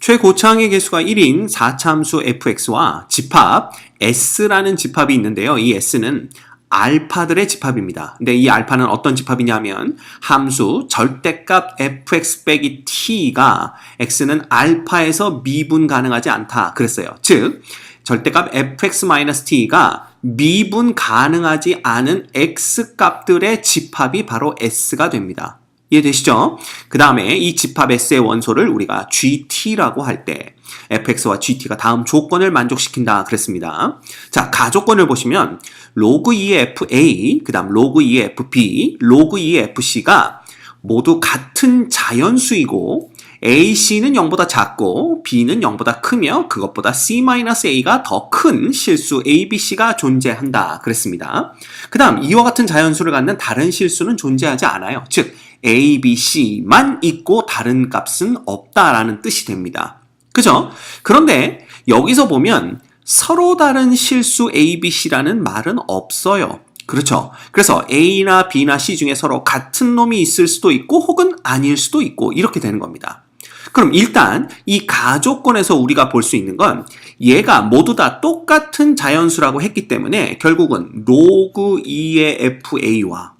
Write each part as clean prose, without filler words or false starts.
최고차항의 개수가 1인 4차함수 fx와 집합 s라는 집합이 있는데요. 이 s는 알파들의 집합입니다. 근데 이 알파는 어떤 집합이냐면 함수 절대값 fx 빼기 t가 x는 알파에서 미분 가능하지 않다 그랬어요. 즉 절대값 fx-t가 미분 가능하지 않은 x값들의 집합이 바로 s가 됩니다. 이해되시죠? 그 다음에 이 집합 S의 원소를 우리가 GT라고 할 때 fx와 GT가 다음 조건을 만족시킨다 그랬습니다. 자, 가조건을 보시면 log 2의 fa, 그 다음 log 2의 fb, log 2의 fc가 모두 같은 자연수이고 AC는 0보다 작고 B는 0보다 크며 그것보다 C-A가 더 큰 실수 ABC가 존재한다 그랬습니다. 그 다음 이와 같은 자연수를 갖는 다른 실수는 존재하지 않아요. 즉 ABC만 있고 다른 값은 없다라는 뜻이 됩니다. 그죠? 그런데 여기서 보면 서로 다른 실수 ABC라는 말은 없어요. 그렇죠? 그래서 A나 B나 C 중에 서로 같은 놈이 있을 수도 있고 혹은 아닐 수도 있고 이렇게 되는 겁니다. 그럼 일단 이 가조건에서 우리가 볼 수 있는 건 얘가 모두 다 똑같은 자연수라고 했기 때문에 결국은 log 2의 fa와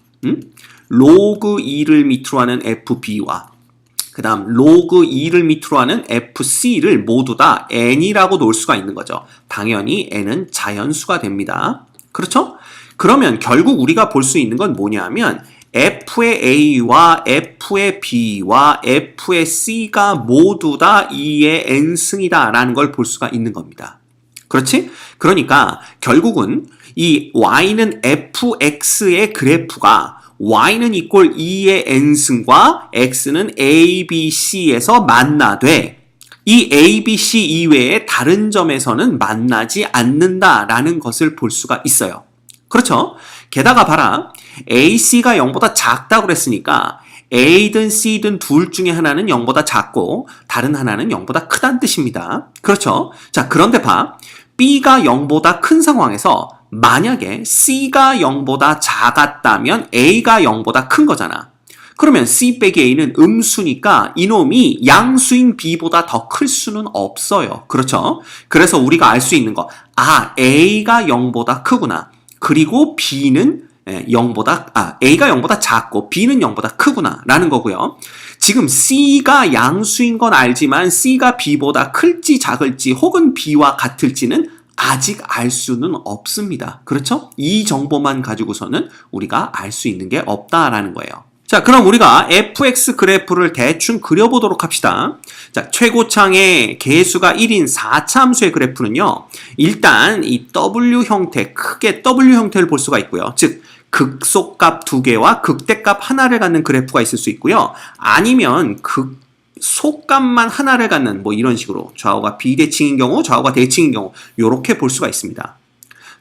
log 2를 밑으로 하는 fb와 그 다음 log 2를 밑으로 하는 fc를 모두 다 n이라고 놓을 수가 있는 거죠. 당연히 n은 자연수가 됩니다. 그렇죠? 그러면 결국 우리가 볼 수 있는 건 뭐냐면 f의 a와 f의 b와 f의 c가 모두 다 2의 n승이다 라는 걸 볼 수가 있는 겁니다. 그렇지? 그러니까 결국은 이 y는 fx의 그래프가 y는 이꼴 2의 n승과 x는 abc에서 만나되 이 abc 이외의 다른 점에서는 만나지 않는다라는 것을 볼 수가 있어요. 그렇죠? 게다가 봐라. AC가 0보다 작다고 그랬으니까 A든 C든 둘 중에 하나는 0보다 작고 다른 하나는 0보다 크다는 뜻입니다. 그렇죠? 자, 그런데 봐. B가 0보다 큰 상황에서 만약에 C가 0보다 작았다면 A가 0보다 큰 거잖아. 그러면 C 빼기 A는 음수니까 이놈이 양수인 B보다 더 클 수는 없어요. 그렇죠? 그래서 우리가 알 수 있는 거. 아, A가 0보다 크구나. 그리고 B는 A가 0보다 작고 B는 0보다 크구나 라는 거고요. 지금 C가 양수인 건 알지만 C가 B보다 클지 작을지 혹은 B와 같을지는 아직 알 수는 없습니다. 그렇죠? 이 정보만 가지고서는 우리가 알 수 있는 게 없다라는 거예요. 자, 그럼 우리가 fx 그래프를 대충 그려보도록 합시다. 자, 최고창의 개수가 1인 4차함수의 그래프는요. 일단 이 W 형태, 크게 W 형태를 볼 수가 있고요. 즉, 극소값 2개와 극대값 하나를 갖는 그래프가 있을 수 있고요. 아니면 극소값만 하나를 갖는 뭐 이런 식으로 좌우가 비대칭인 경우, 좌우가 대칭인 경우 이렇게 볼 수가 있습니다.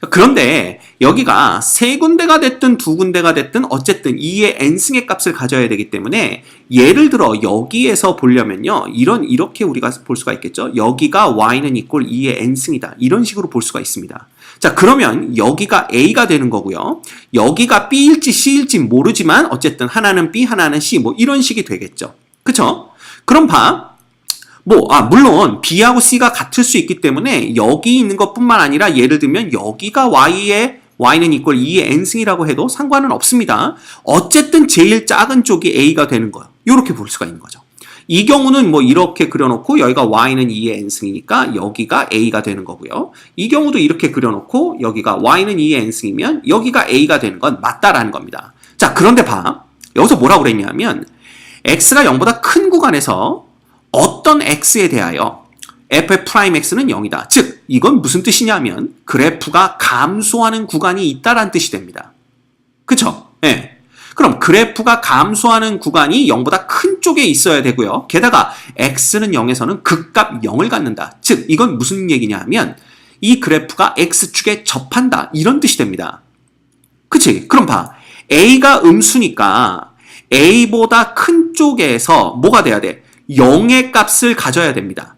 그런데 여기가 세 군데가 됐든 두 군데가 됐든 어쨌든 2의 n승의 값을 가져야 되기 때문에 예를 들어 여기에서 보려면요. 이렇게 우리가 볼 수가 있겠죠. 여기가 y는 이꼴 2의 n승이다. 이런 식으로 볼 수가 있습니다. 자, 그러면 여기가 a가 되는 거고요. 여기가 b일지 c일지 모르지만 어쨌든 하나는 b, 하나는 c 뭐 이런 식이 되겠죠. 그쵸? 그럼 봐. 물론 B하고 C가 같을 수 있기 때문에 여기 있는 것뿐만 아니라 예를 들면 여기가 Y는 이꼴 2의 N승이라고 해도 상관은 없습니다. 어쨌든 제일 작은 쪽이 A가 되는 거예요. 이렇게 볼 수가 있는 거죠. 이 경우는 뭐 이렇게 그려놓고 여기가 Y는 2의 N승이니까 여기가 A가 되는 거고요. 이 경우도 이렇게 그려놓고 여기가 Y는 2의 N승이면 여기가 A가 되는 건 맞다라는 겁니다. 자, 그런데 봐. 여기서 뭐라고 그랬냐면 X가 0보다 큰 구간에서 어떤 x에 대하여 f'x는 0이다. 즉 이건 무슨 뜻이냐면 그래프가 감소하는 구간이 있다라는 뜻이 됩니다. 그쵸? 네. 그럼 그래프가 감소하는 구간이 0보다 큰 쪽에 있어야 되고요. 게다가 x는 0에서는 극값 0을 갖는다. 즉 이건 무슨 얘기냐면 이 그래프가 x축에 접한다. 이런 뜻이 됩니다. 그치? 그럼 봐. a가 음수니까 a보다 큰 쪽에서 뭐가 돼야 돼? 0의 값을 가져야 됩니다.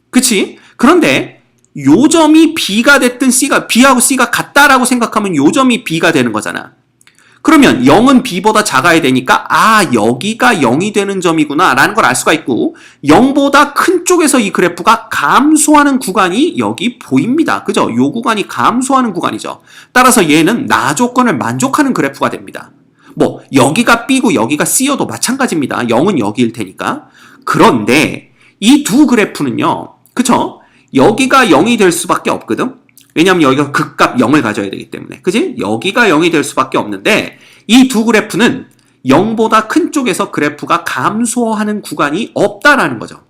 그치? 그런데 요 점이 B가 됐든 B하고 C가 같다라고 생각하면 요 점이 B가 되는 거잖아. 그러면 0은 b보다 작아야 되니까 여기가 0이 되는 점이구나 라는 걸 알 수가 있고 0보다 큰 쪽에서 이 그래프가 감소하는 구간이 여기 보입니다. 그죠? 요 구간이 감소하는 구간이죠. 따라서 얘는 나 조건을 만족하는 그래프가 됩니다. 뭐 여기가 b고 여기가 c여도 마찬가지입니다. 0은 여기일 테니까. 그런데 이 두 그래프는요. 그쵸? 여기가 0이 될 수밖에 없거든. 왜냐하면 여기가 극값 0을 가져야 되기 때문에. 그지? 여기가 0이 될 수밖에 없는데 이 두 그래프는 0보다 큰 쪽에서 그래프가 감소하는 구간이 없다라는 거죠.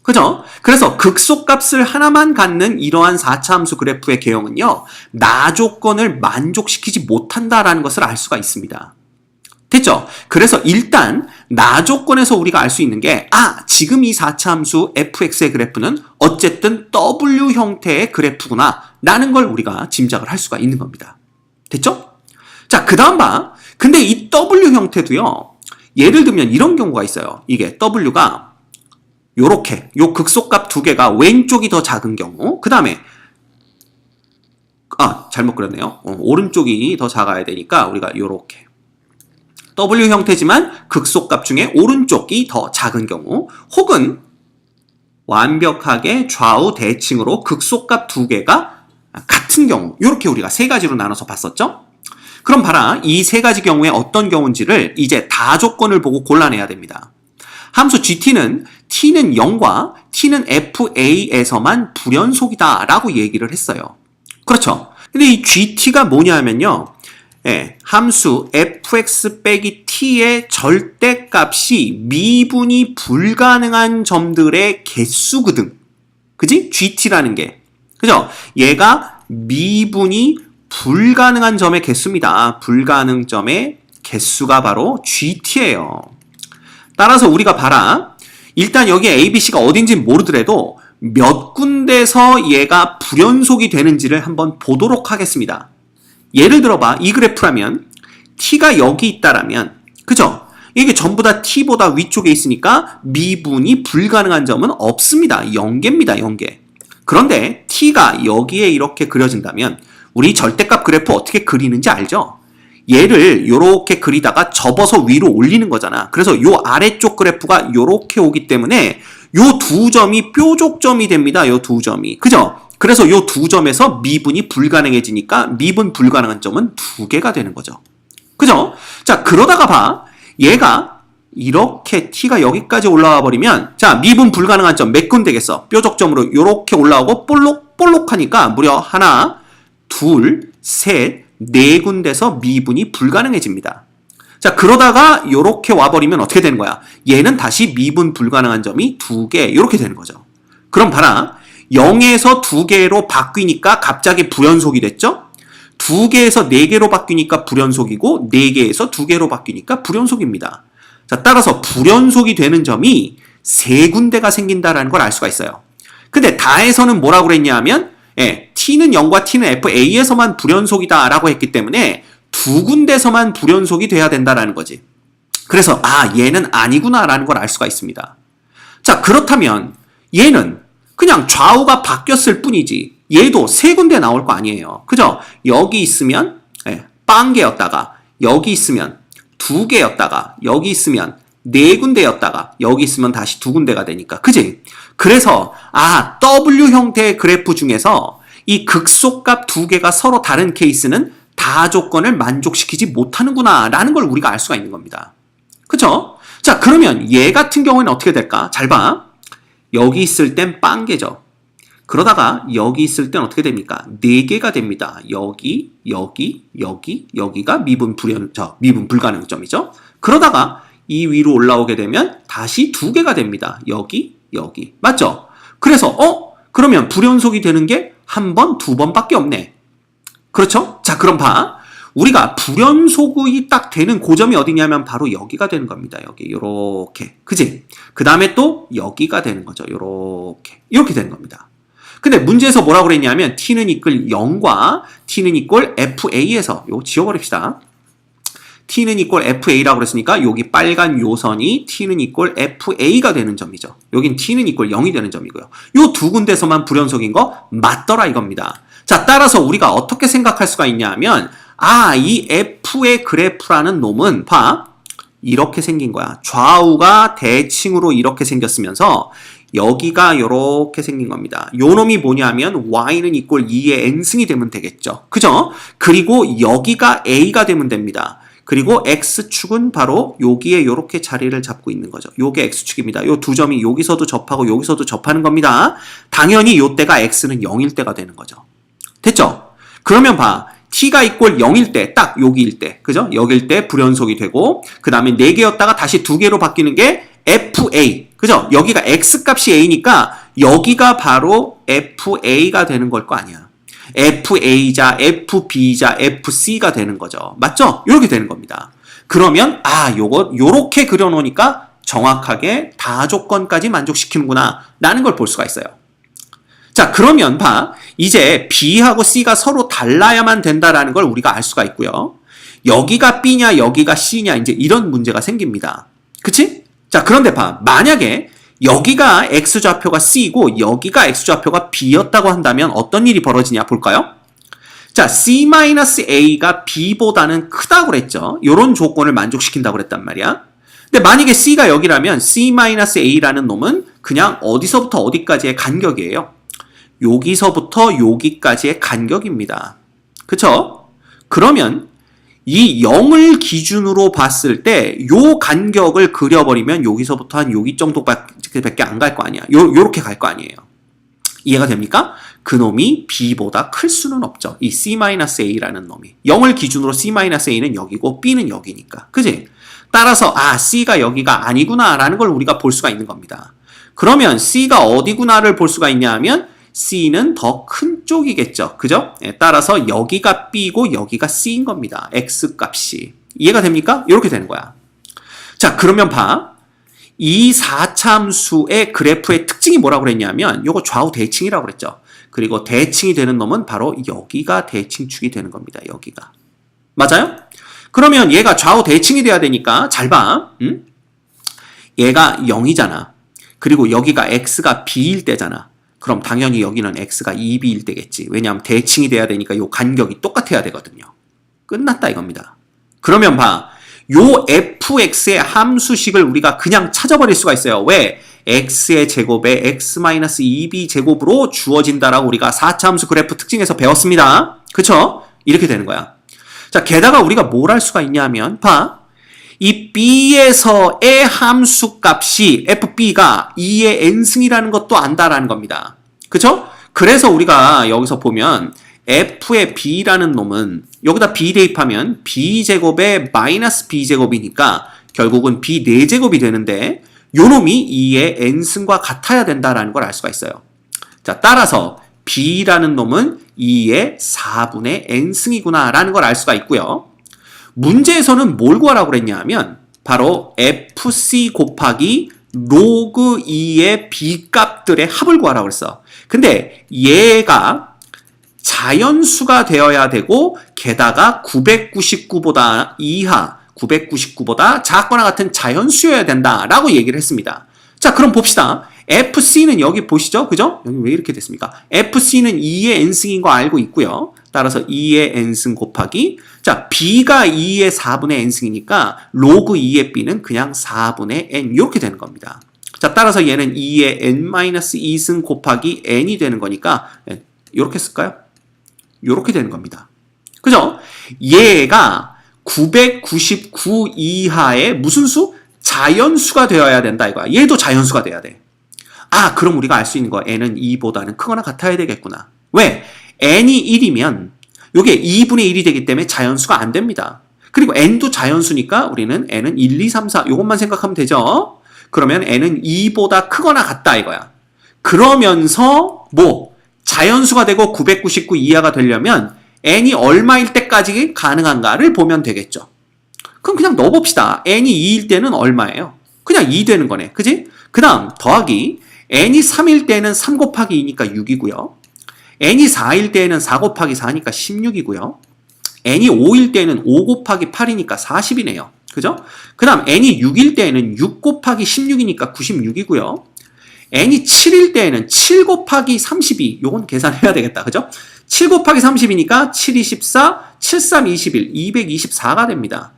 그죠? 그래서 극소값을 하나만 갖는 이러한 4차 함수 그래프의 개형은요. 나 조건을 만족시키지 못한다라는 것을 알 수가 있습니다. 됐죠? 그래서 일단 나 조건에서 우리가 알 수 있는 게 지금 이 4차 함수 fx의 그래프는 어쨌든 w 형태의 그래프구나 라는 걸 우리가 짐작을 할 수가 있는 겁니다. 됐죠? 자, 그 다음 봐. 근데 이 w 형태도요. 예를 들면 이런 경우가 있어요. 이게 w가 요렇게 요 극소값 두 개가 왼쪽이 더 작은 경우 그 다음에 잘못 그렸네요. 오른쪽이 더 작아야 되니까 우리가 요렇게 W 형태지만 극소값 중에 오른쪽이 더 작은 경우 혹은 완벽하게 좌우 대칭으로 극소값 두 개가 같은 경우 이렇게 우리가 세 가지로 나눠서 봤었죠? 그럼 봐라. 이 세 가지 경우에 어떤 경우인지를 이제 다 조건을 보고 골라내야 됩니다. 함수 gt는 t는 0과 t는 fa에서만 불연속이다 라고 얘기를 했어요. 그렇죠? 근데 이 gt가 뭐냐면요. 함수 fx 빼기 t의 절대값이 미분이 불가능한 점들의 개수거든. 그지? gt라는 게. 그죠? 얘가 미분이 불가능한 점의 개수입니다. 불가능점의 개수가 바로 gt예요. 따라서 우리가 봐라. 일단 여기 ABC가 어딘지 모르더라도 몇 군데서 얘가 불연속이 되는지를 한번 보도록 하겠습니다. 예를 들어봐. 이 그래프라면 t가 여기 있다라면 그죠? 이게 전부 다 t보다 위쪽에 있으니까 미분이 불가능한 점은 없습니다. 0개입니다. 0개. 그런데 t가 여기에 이렇게 그려진다면 우리 절대값 그래프 어떻게 그리는지 알죠? 얘를 요렇게 그리다가 접어서 위로 올리는 거잖아. 그래서 요 아래쪽 그래프가 요렇게 오기 때문에 요 두 점이 뾰족점이 됩니다. 요 두 점이. 그죠? 그래서 요 두 점에서 미분이 불가능해지니까 미분 불가능한 점은 두 개가 되는 거죠. 그죠? 자, 그러다가 봐. 얘가 이렇게 t가 여기까지 올라와 버리면 자, 미분 불가능한 점 몇 군데겠어? 뾰족점으로 요렇게 올라오고 볼록볼록 하니까 무려 하나, 둘, 셋, 네 군데서 미분이 불가능해집니다. 자, 그러다가 요렇게 와버리면 어떻게 되는 거야? 얘는 다시 미분 불가능한 점이 두 개 이렇게 되는 거죠. 그럼 봐라. 0에서 2개로 바뀌니까 갑자기 불연속이 됐죠? 2개에서 4개로 바뀌니까 불연속이고 4개에서 2개로 바뀌니까 불연속입니다. 자, 따라서 불연속이 되는 점이 3군데가 생긴다라는 걸 알 수가 있어요. 근데 다에서는 뭐라고 그랬냐 하면 t는 0과 t는 fa에서만 불연속이다 라고 했기 때문에 두 군데서만 불연속이 돼야 된다라는 거지. 그래서 얘는 아니구나 라는 걸 알 수가 있습니다. 자, 그렇다면 얘는 그냥 좌우가 바뀌었을 뿐이지 얘도 세 군데 나올 거 아니에요. 그죠? 여기 있으면 빵개였다가 여기 있으면 두 개였다가 여기 있으면 네 군데였다가 여기 있으면 다시 두 군데가 되니까. 그지? 그래서 W 형태의 그래프 중에서 이 극소값 두 개가 서로 다른 케이스는 다 조건을 만족시키지 못하는구나 라는 걸 우리가 알 수가 있는 겁니다. 그쵸? 자, 그러면 얘 같은 경우에는 어떻게 될까? 잘 봐. 여기 있을 땐 빵개죠. 그러다가 여기 있을 땐 어떻게 됩니까? 4개가 됩니다. 여기, 여기, 여기, 여기가 미분 불가능점이죠. 그러다가 이 위로 올라오게 되면 다시 2개가 됩니다. 여기, 여기. 맞죠? 그래서 그러면 불연속이 되는 게 한 번, 두 번밖에 없네. 그렇죠? 자, 그럼 봐. 우리가 불연속이 딱 되는 고점이 어디냐면 바로 여기가 되는 겁니다. 여기 요렇게. 그지? 그 다음에 또 여기가 되는 거죠. 요렇게. 이렇게 되는 겁니다. 근데 문제에서 뭐라고 그랬냐면 t는 이퀄 0과 t는 이퀄 fa에서 요거 지워버립시다. t는 이퀄 fa라고 그랬으니까 여기 빨간 요선이 t는 이퀄 fa가 되는 점이죠. 여긴 t는 이퀄 0이 되는 점이고요. 요 두 군데서만 불연속인 거 맞더라 이겁니다. 자, 따라서 우리가 어떻게 생각할 수가 있냐 하면 이 F의 그래프라는 놈은 봐. 이렇게 생긴 거야. 좌우가 대칭으로 이렇게 생겼으면서 여기가 이렇게 생긴 겁니다. 요 놈이 뭐냐면 y는 이꼴 2의 n승이 되면 되겠죠. 그죠? 그리고 여기가 a가 되면 됩니다. 그리고 x축은 바로 여기에 이렇게 자리를 잡고 있는 거죠. 요게 x축입니다. 요 두 점이 여기서도 접하고 여기서도 접하는 겁니다. 당연히 요때가 x는 0일 때가 되는 거죠. 됐죠? 그러면 봐. t가 이꼴 0일 때, 딱 여기일 때, 그죠? 여기일 때 불연속이 되고, 그 다음에 4개였다가 다시 2개로 바뀌는 게 fa, 그죠? 여기가 x 값이 a니까 여기가 바로 fa가 되는 걸 거 아니야. fa자, fb자, fc가 되는 거죠. 맞죠? 이렇게 되는 겁니다. 그러면 요렇게 그려놓으니까 정확하게 다 조건까지 만족시키는구나 라는 걸 볼 수가 있어요. 자, 그러면 봐. 이제 B하고 C가 서로 달라야만 된다라는 걸 우리가 알 수가 있고요. 여기가 B냐, 여기가 C냐, 이제 이런 문제가 생깁니다. 그치? 자, 그런데 봐. 만약에 여기가 X좌표가 C고 여기가 X좌표가 B였다고 한다면 어떤 일이 벌어지냐 볼까요? 자, C-A가 B보다는 크다고 그랬죠. 이런 조건을 만족시킨다고 그랬단 말이야. 근데 만약에 C가 여기라면 C-A라는 놈은 그냥 어디서부터 어디까지의 간격이에요. 여기서부터 여기까지의 간격입니다. 그쵸? 그러면 이 0을 기준으로 봤을 때 요 간격을 그려버리면 여기서부터 한 여기 정도밖에 안 갈 거 아니야. 요렇게 갈 거 아니에요. 이해가 됩니까? 그 놈이 B보다 클 수는 없죠. 이 C-A라는 놈이. 0을 기준으로 C-A는 여기고 B는 여기니까. 그지? 따라서 C가 여기가 아니구나 라는 걸 우리가 볼 수가 있는 겁니다. 그러면 C가 어디구나를 볼 수가 있냐 하면 C는 더 큰 쪽이겠죠. 그죠? 따라서 여기가 B고 여기가 C인 겁니다. X 값이. 이해가 됩니까? 이렇게 되는 거야. 자, 그러면 봐. 이 4차함수의 그래프의 특징이 뭐라고 그랬냐면 요거 좌우 대칭이라고 그랬죠. 그리고 대칭이 되는 놈은 바로 여기가 대칭축이 되는 겁니다. 여기가. 맞아요? 그러면 얘가 좌우 대칭이 돼야 되니까 잘 봐. 얘가 0이잖아. 그리고 여기가 X가 B일 때잖아. 그럼 당연히 여기는 x가 2b일 때겠지. 왜냐하면 대칭이 돼야 되니까 요 간격이 똑같아야 되거든요. 끝났다 이겁니다. 그러면 봐. 요 fx의 함수식을 우리가 그냥 찾아버릴 수가 있어요. 왜? x의 제곱에 x-2b 제곱으로 주어진다라고 우리가 4차 함수 그래프 특징에서 배웠습니다. 그쵸? 이렇게 되는 거야. 자, 게다가 우리가 뭘 할 수가 있냐면 봐. 이 B에서의 함수 값이 FB가 2의 n승이라는 것도 안다라는 겁니다. 그쵸? 그래서 우리가 여기서 보면 F의 B라는 놈은 여기다 B 대입하면 B제곱에 마이너스 B제곱이니까 결국은 B 4제곱이 되는데 요 놈이 2의 n승과 같아야 된다라는 걸 알 수가 있어요. 자, 따라서 B라는 놈은 2의 4분의 n승이구나 라는 걸 알 수가 있고요. 문제에서는 뭘 구하라고 그랬냐 하면 바로 FC 곱하기 로그 2의 B값들의 합을 구하라고 그랬어. 근데 얘가 자연수가 되어야 되고 게다가 999보다 이하, 999보다 작거나 같은 자연수여야 된다라고 얘기를 했습니다. 자, 그럼 봅시다. FC는 여기 보시죠. 그죠? 여기 왜 이렇게 됐습니까? FC는 2의 n승인 거 알고 있고요. 따라서 2의 n승 곱하기 자, B가 2의 4분의 n승이니까 로그 2의 B는 그냥 4분의 n 이렇게 되는 겁니다. 자, 따라서 얘는 2의 n-2승 곱하기 n이 되는 거니까 이렇게 쓸까요? 이렇게 되는 겁니다. 그죠? 얘가 999 이하의 무슨 수? 자연수가 되어야 된다 이거야. 얘도 자연수가 돼야 돼. 그럼 우리가 알 수 있는 거 n은 2보다는 크거나 같아야 되겠구나. 왜? n이 1이면 요게 2분의 1이 되기 때문에 자연수가 안 됩니다. 그리고 n도 자연수니까 우리는 n은 1, 2, 3, 4 요것만 생각하면 되죠. 그러면 n은 2보다 크거나 같다 이거야. 그러면서 자연수가 되고 999 이하가 되려면 n이 얼마일 때까지 가능한가를 보면 되겠죠. 그럼 그냥 넣어봅시다. n이 2일 때는 얼마예요? 그냥 2 되는 거네. 그지? 그 다음 더하기 n이 3일 때는 3 곱하기 2니까 6이고요. n이 4일 때는 4 곱하기 4니까 16이고요. n이 5일 때는 5 곱하기 8이니까 40이네요. 그죠? 그 다음 n이 6일 때는 6 곱하기 16이니까 96이고요. n이 7일 때는 7 곱하기 32, 요건 계산해야 되겠다. 그죠? 7 곱하기 30이니까 7, 24, 7, 3, 21, 224가 됩니다.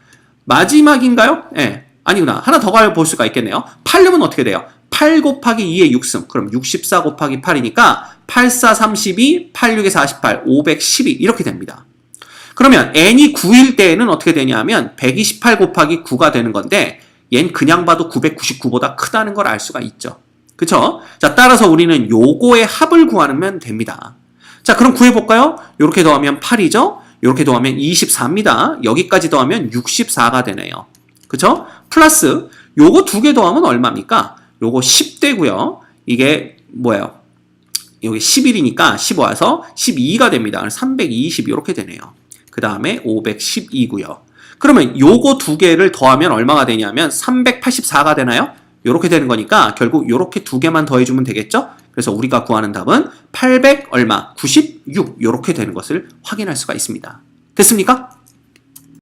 마지막인가요? 예. 아니구나. 하나 더 볼 수가 있겠네요. 8름은 어떻게 돼요? 8 곱하기 2의 6승. 그럼 64 곱하기 8이니까 8, 4, 32, 8, 6에 48, 512 이렇게 됩니다. 그러면 n이 9일 때에는 어떻게 되냐면 128 곱하기 9가 되는 건데 얜 그냥 봐도 999보다 크다는 걸 알 수가 있죠. 그쵸? 자, 따라서 우리는 요거의 합을 구하면 됩니다. 자, 그럼 구해볼까요? 요렇게 더하면 8이죠? 요렇게 더하면 24입니다. 여기까지 더하면 64가 되네요. 그쵸? 플러스 요거 두 개 더하면 얼마입니까? 요거 10되고요. 이게 뭐예요? 여기 11이니까 15와서 12가 됩니다. 320 이렇게 되네요. 그 다음에 512고요. 그러면 요거 두 개를 더하면 얼마가 되냐면 384가 되나요? 요렇게 되는 거니까 결국 요렇게 두 개만 더해주면 되겠죠? 그래서 우리가 구하는 답은 800 얼마? 96 요렇게 되는 것을 확인할 수가 있습니다. 됐습니까?